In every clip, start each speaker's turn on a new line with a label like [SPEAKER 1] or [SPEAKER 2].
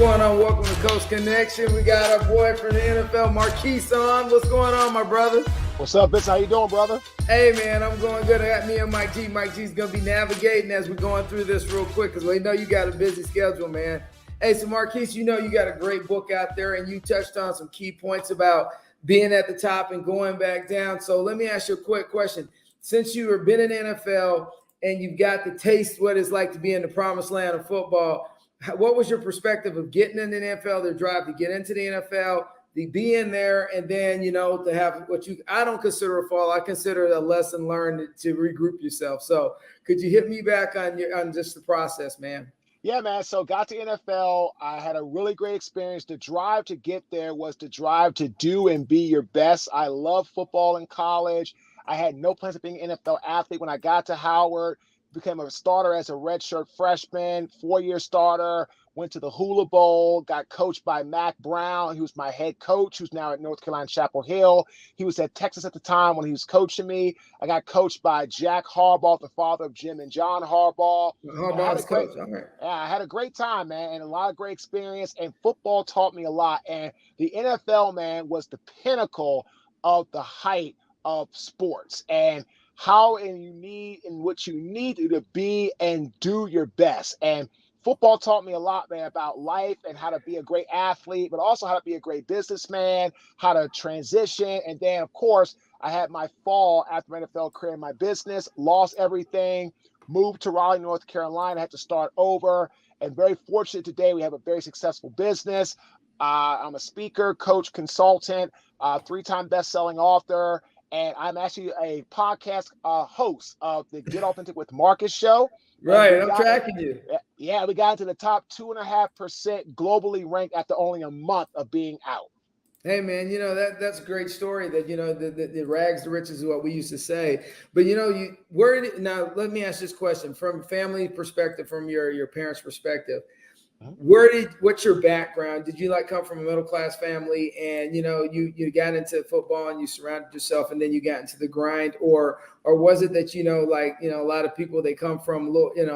[SPEAKER 1] going on? Welcome to Coast Connection. We got our boy from the NFL, Marques on. What's going on, my brother?
[SPEAKER 2] What's up, Vince? How you doing, brother?
[SPEAKER 1] Hey, man, I'm going good. I got me and Mike G. Mike G's going to be navigating as we're going through this real quick because we know you got a busy schedule, man. Hey, so Marques, you know you got a great book out there, and you touched on some key points about being at the top and going back down. So let me ask you a quick question. Since you have been in NFL and you've got the taste what it's like to be in the promised land of football, what was your perspective of getting in the NFL, the drive to get into the NFL, the be in there, and then, you know, to have what I don't consider a fall. I consider it a lesson learned to regroup yourself. So could you hit me back on just the process, man?
[SPEAKER 2] Yeah, man. So got to NFL. I had a really great experience. The drive to get there was the drive to do and be your best. I loved football in college. I had no plans of being an NFL athlete. When I got to Howard, became a starter as a redshirt freshman, 4-year starter, went to the Hula Bowl, got coached by Mac Brown. He was my head coach, who's now at North Carolina Chapel Hill. He was at Texas at the time when he was coaching me. I got coached by Jack Harbaugh, the father of Jim and John Harbaugh.
[SPEAKER 1] Harbaugh's coach, all right.
[SPEAKER 2] Yeah, I had a great time, man, and a lot of great experience, and football taught me a lot. And the NFL, man, was the pinnacle of the height of sports and how what you need to be and do your best. And football taught me a lot, man, about life and how to be a great athlete, but also how to be a great businessman, how to transition. And then, of course, I had my fall after my NFL career in my business, lost everything, moved to Raleigh, North Carolina, had to start over. And very fortunate today, we have a very successful business. I'm a speaker, coach, consultant, 3-time best-selling author. And I'm actually a podcast host of the Get Authentic with Marques show.
[SPEAKER 1] Right, I'm tracking you.
[SPEAKER 2] Yeah, we got into the top 2.5% globally ranked after only a month of being out.
[SPEAKER 1] Hey, man, you know, that's a great story that, you know, the rags to riches is what we used to say. But, you know, now let me ask this question from family perspective, from your parents' perspective. What's your background? Did you come from a middle-class family and, you know, you got into football and you surrounded yourself and then you got into the grind, or was it that, a lot of people, they come from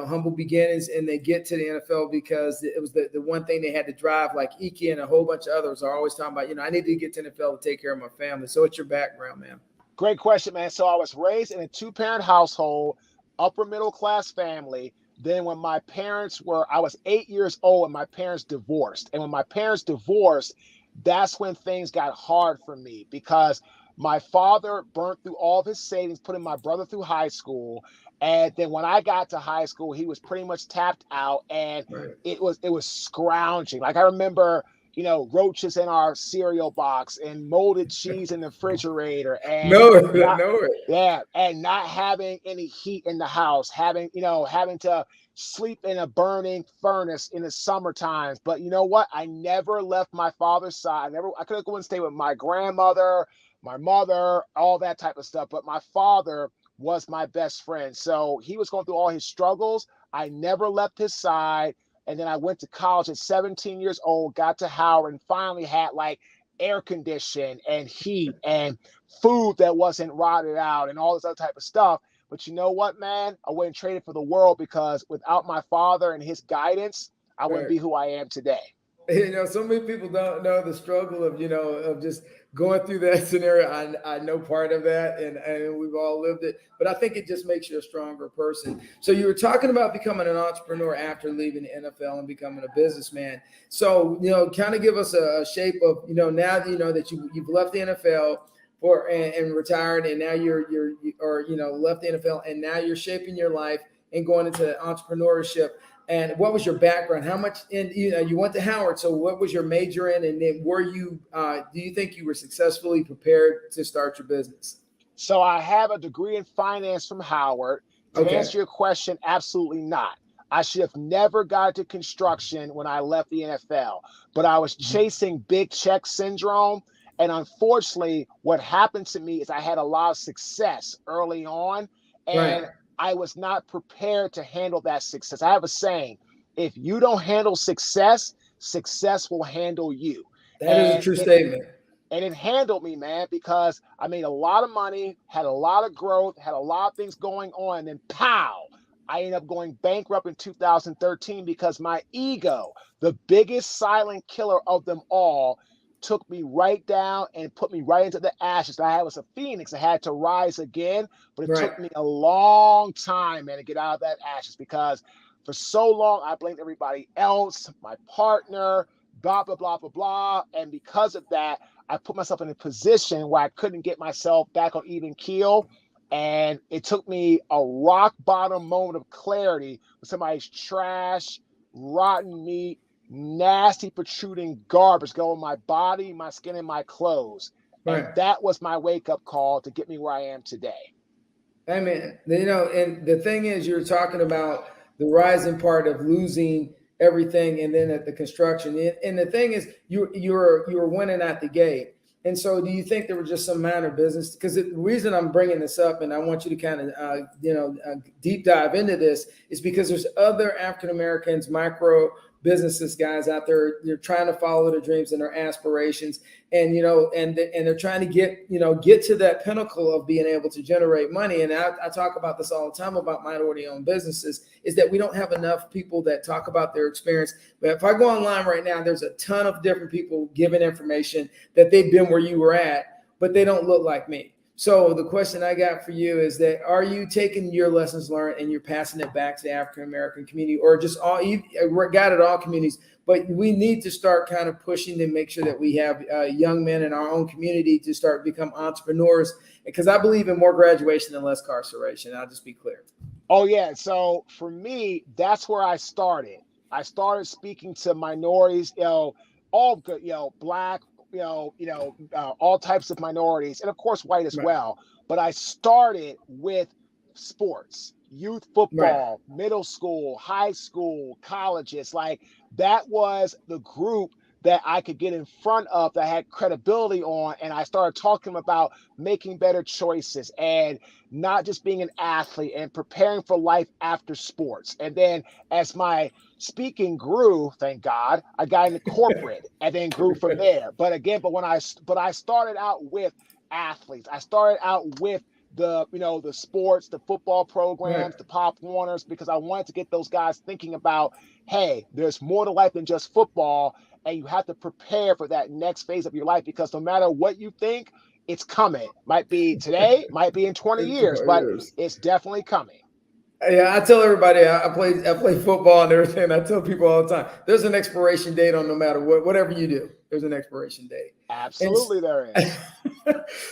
[SPEAKER 1] humble beginnings and they get to the NFL because it was the one thing they had to drive, like Ike and a whole bunch of others are always talking about, I need to get to the NFL to take care of my family. So what's your background, man?
[SPEAKER 2] Great question, man. So I was raised in a 2-parent household, upper middle-class family. Then when I was 8 years old and my parents divorced. And when my parents divorced, that's when things got hard for me because my father burnt through all of his savings, putting my brother through high school. And then when I got to high school, he was pretty much tapped out and it was scrounging. Like I remember, roaches in our cereal box and molded cheese in the refrigerator and yeah, and not having any heat in the house, having to sleep in a burning furnace in the summer times. But you know what? I never left my father's side. I could go and stay with my grandmother, my mother, all that type of stuff. But my father was my best friend. So he was going through all his struggles. I never left his side. And then I went to college at 17 years old, got to Howard, and finally had air condition and heat and food that wasn't rotted out and all this other type of stuff. But you know what, man? I wouldn't trade it for the world because without my father and his guidance, I wouldn't be who I am today.
[SPEAKER 1] So many people don't know the struggle of just going through that scenario. I know part of that and we've all lived it, but I think it just makes you a stronger person. So you were talking about becoming an entrepreneur after leaving the NFL and becoming a businessman. So, kind of give us a shape of, now that that you've left the NFL and retired, and now you're left the NFL and now you're shaping your life and going into entrepreneurship. And what was your background? How much you went to Howard? So what was your major in? And then do you think you were successfully prepared to start your business?
[SPEAKER 2] So I have a degree in finance from Howard. To answer your question, absolutely not. I should have never got to construction when I left the NFL, but I was chasing big check syndrome. And unfortunately, what happened to me is I had a lot of success early on. And I was not prepared to handle that success. I have a saying, if you don't handle success, success will handle you.
[SPEAKER 1] That is a true statement.
[SPEAKER 2] And it handled me, man, because I made a lot of money, had a lot of growth, had a lot of things going on, and then pow, I ended up going bankrupt in 2013 because my ego, the biggest silent killer of them all, took me right down and put me right into the ashes. I was a phoenix. I had to rise again, but it
[SPEAKER 1] Right.
[SPEAKER 2] took me a long time, man, to get out of that ashes because for so long I blamed everybody else, my partner, blah, blah, blah, blah, blah. And because of that, I put myself in a position where I couldn't get myself back on even keel. And it took me a rock bottom moment of clarity with somebody's trash, rotten meat, nasty protruding garbage go in my body, my skin, and my clothes.
[SPEAKER 1] Right.
[SPEAKER 2] And that was my wake up call to get me where I am today.
[SPEAKER 1] Amen. And the thing is, you're talking about the rising part of losing everything, and then at the construction. And the thing is, you were winning at the gate. And so, do you think there was just some minor business? Because the reason I'm bringing this up, and I want you to kind of deep dive into this, is because there's other African Americans, micro businesses guys out there. They're trying to follow their dreams and their aspirations, and and they're trying to get to that pinnacle of being able to generate money. And I talk about this all the time about minority-owned businesses, is that we don't have enough people that talk about their experience. But if I go online right now, there's a ton of different people giving information that they've been where you were at, but they don't look like me. So the question I got for you is that, are you taking your lessons learned and you're passing it back to the African American community, or just we're got it all communities? But we need to start kind of pushing to make sure that we have young men in our own community to start become entrepreneurs, because I believe in more graduation and less incarceration. I'll just be clear.
[SPEAKER 2] Oh yeah. So for me, that's where I started. I started speaking to minorities, all good, black, all types of minorities, and of course white as
[SPEAKER 1] Right.
[SPEAKER 2] well. But I started with sports, youth football, middle school, high school, colleges. Like that was the group that I could get in front of that I had credibility on. And I started talking about making better choices and not just being an athlete and preparing for life after sports. And then as my speaking grew, thank God, I got into corporate and then grew from there. But I started out with athletes. I started out with the sports, the football programs,
[SPEAKER 1] Right.
[SPEAKER 2] the Pop Warners, because I wanted to get those guys thinking about, hey, there's more to life than just football, and you have to prepare for that next phase of your life, because no matter what you think, it's coming. Might be today, might be in 20 years, but it's definitely coming.
[SPEAKER 1] Yeah, I tell everybody I play football and everything. I tell people all the time, there's an expiration date on no matter whatever you do. There's an expiration date.
[SPEAKER 2] Absolutely, there is.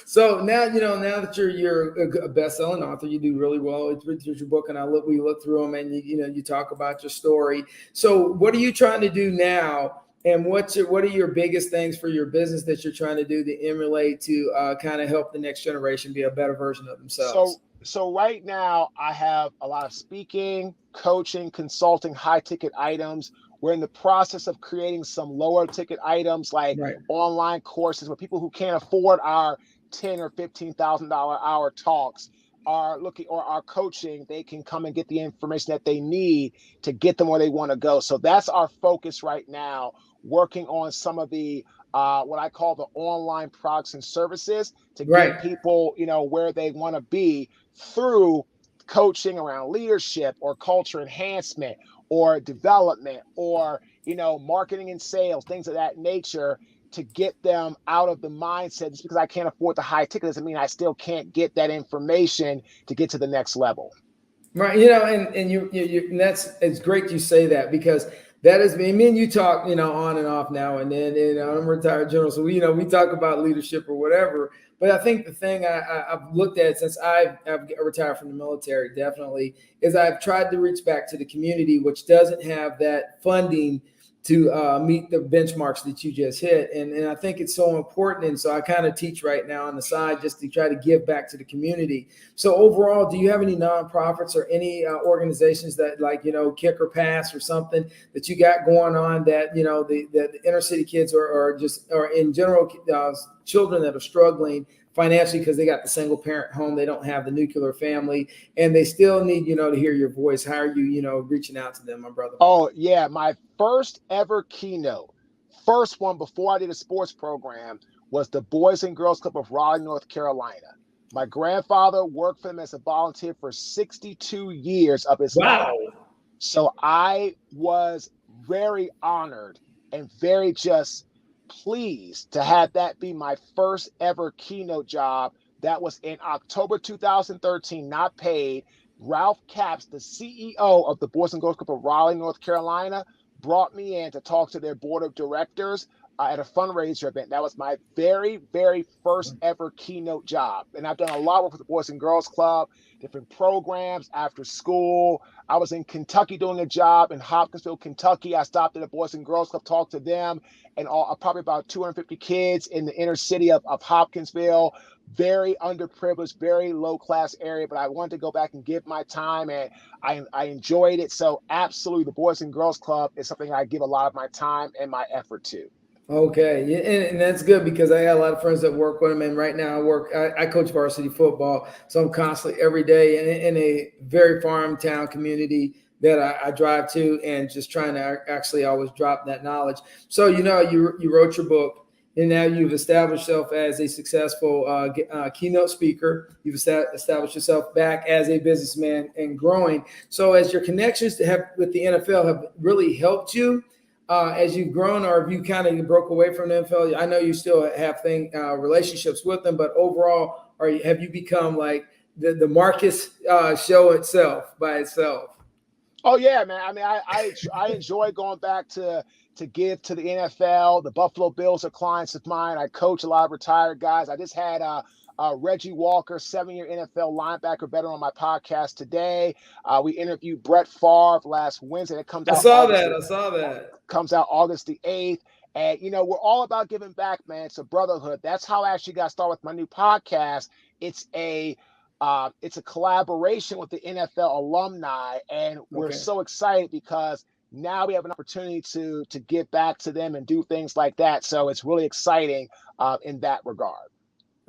[SPEAKER 1] So now now that you're a best-selling author, you do really well with your book, and we look through them, and you talk about your story. So what are you trying to do now? And what are your biggest things for your business that you're trying to do to emulate to kind of help the next generation be a better version of themselves?
[SPEAKER 2] So right now I have a lot of speaking, coaching, consulting, high ticket items. We're in the process of creating some lower ticket items like
[SPEAKER 1] Right.
[SPEAKER 2] online courses where people who can't afford our $10,000 or $15,000 hour talks are looking, or our coaching, they can come and get the information that they need to get them where they want to go. So that's our focus right now, working on some of the what I call the online products and services to
[SPEAKER 1] Right.
[SPEAKER 2] get people, where they want to be through coaching around leadership or culture enhancement or development or, marketing and sales, things of that nature, to get them out of the mindset just because I can't afford the high ticket doesn't mean I still can't get that information to get to the next level.
[SPEAKER 1] Right. And and it's great you say that, because that is me and you talk, on and off now and then, I'm a retired general. So we talk about leadership or whatever. But I think the thing I've looked at since I've retired from the military, definitely, is I've tried to reach back to the community, which doesn't have that funding to meet the benchmarks that you just hit. And I think it's so important. And so I kind of teach right now on the side just to try to give back to the community. So overall, do you have any nonprofits or any organizations that, like, Kick or Pass or something that you got going on that, the inner city kids or in general children that are struggling financially because they got the single parent home, they don't have the nuclear family, and they still need, to hear your voice? How are you, reaching out to them, my brother?
[SPEAKER 2] Oh, yeah. My first ever keynote, first one before I did a sports program, was the Boys and Girls Club of Raleigh, North Carolina. My grandfather worked for them as a volunteer for 62 years of his life.
[SPEAKER 1] Wow.
[SPEAKER 2] So I was very honored and very just pleased to have that be my first ever keynote job. That was in October 2013, not paid. Ralph Capps, the CEO of the Boys and Girls Club of Raleigh, North Carolina, brought me in to talk to their board of directors at a fundraiser event. That was my very, very first ever keynote job. And I've done a lot of work with the Boys and Girls Club, different programs after school. I was in Kentucky doing a job in Hopkinsville, Kentucky. I stopped at the Boys and Girls Club, talked to them, and probably about 250 kids in the inner city of Hopkinsville. Very underprivileged, very low class area, but I wanted to go back and give my time, and I enjoyed it. So absolutely, the Boys and Girls Club is something I give a lot of my time and my effort to.
[SPEAKER 1] Okay, yeah, and that's good because I got a lot of friends that work with them, and right now I coach varsity football, so I'm constantly every day in a very farm town community that I drive to, and just trying to actually always drop that knowledge. So you wrote your book. And now you've established yourself as a successful keynote speaker. You've established yourself back as a businessman and growing. So as your connections with the NFL have really helped you as you've grown, or have you kind of broke away from the NFL? I know you still have relationships with them, but overall, have you become like the Marques show itself by itself?
[SPEAKER 2] Oh yeah, man. I mean, I enjoy going back to give to the NFL. The Buffalo Bills are clients of mine. I coach a lot of retired guys. I just had Reggie Walker, 7-year NFL linebacker veteran, on my podcast today. We interviewed Brett Favre last Wednesday. It comes out. I saw that. Comes out August the 8th. And, we're all about giving back, man. It's a brotherhood. That's how I actually got started with my new podcast. It's a collaboration with the NFL alumni, and we're so excited because now we have an opportunity to give back to them and do things like that. So it's really exciting in that regard.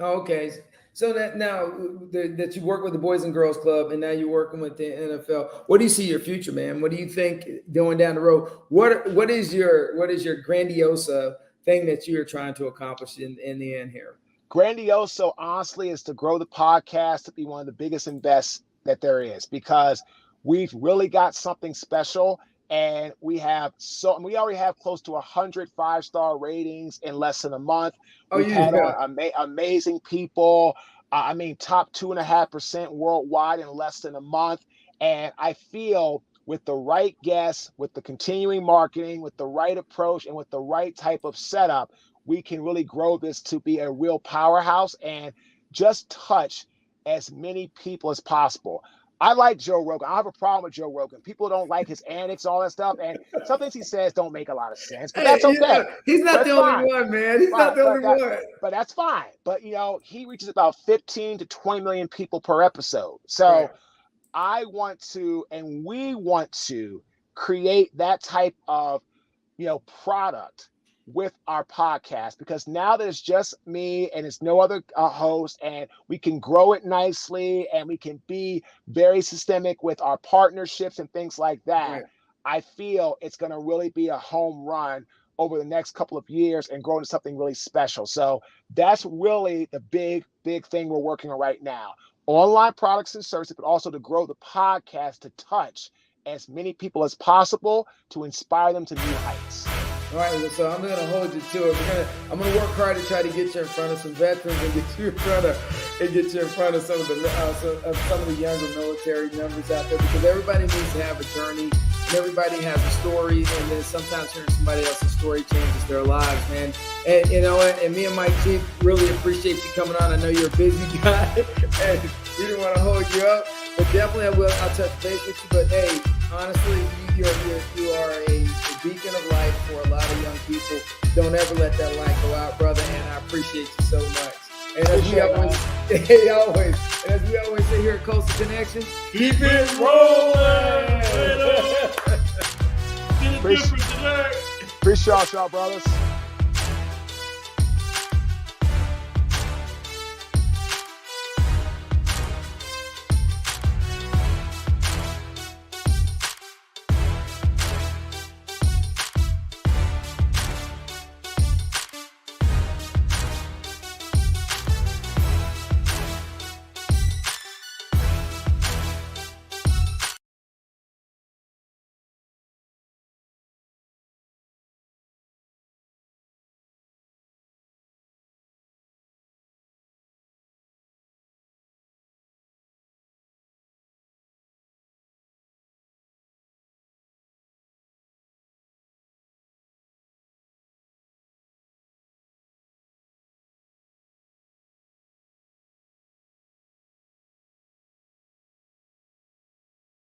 [SPEAKER 1] Okay. So that now that you work with the Boys and Girls Club and now you're working with the NFL, what do you see your future, man? What do you think going down the road? What is your grandiosa thing that you're trying to accomplish in the end here?
[SPEAKER 2] Grandioso, honestly, is to grow the podcast to be one of the biggest and best that there is, because we've really got something special. And we already have close to 100 5-star ratings in less than a month. We've had amazing people. Top 2.5% worldwide in less than a month. And I feel with the right guests, with the continuing marketing, with the right approach, and with the right type of setup, we can really grow this to be a real powerhouse and just touch as many people as possible. I like Joe Rogan. I have a problem with Joe Rogan. People don't like his antics, all that stuff, and some things he says don't make a lot of sense. But that's okay.
[SPEAKER 1] He's not the only one, man. He's not the only one.
[SPEAKER 2] But that's fine. But he reaches about 15 to 20 million people per episode. So I want to, and we want to, create that type of product with our podcast, because now there's just me and it's no other host, and we can grow it nicely and we can be very systemic with our partnerships and things like that. Right. I feel it's going to really be a home run over the next couple of years and grow into something really special. So that's really the big thing we're working on right now. Online products and services, but also to grow the podcast to touch as many people as possible to inspire them to new heights.
[SPEAKER 1] All right, so I'm going to hold you to it. I'm going to work hard to try to get you in front of some veterans and get you in front of some of the younger military members out there, because everybody needs to have a journey and everybody has a story, and then sometimes hearing somebody else's story changes their lives, man. And and me and Mike Chief really appreciate you coming on. I know you're a busy guy and we didn't want to hold you up, but definitely I'll touch base with you. But hey, honestly, you are a beacon of light for a lot of young people. Don't ever let that light go out, brother, and I appreciate you so much. And as we always say here at Coastal Connection, keep it rolling.
[SPEAKER 2] Appreciate y'all, brothers.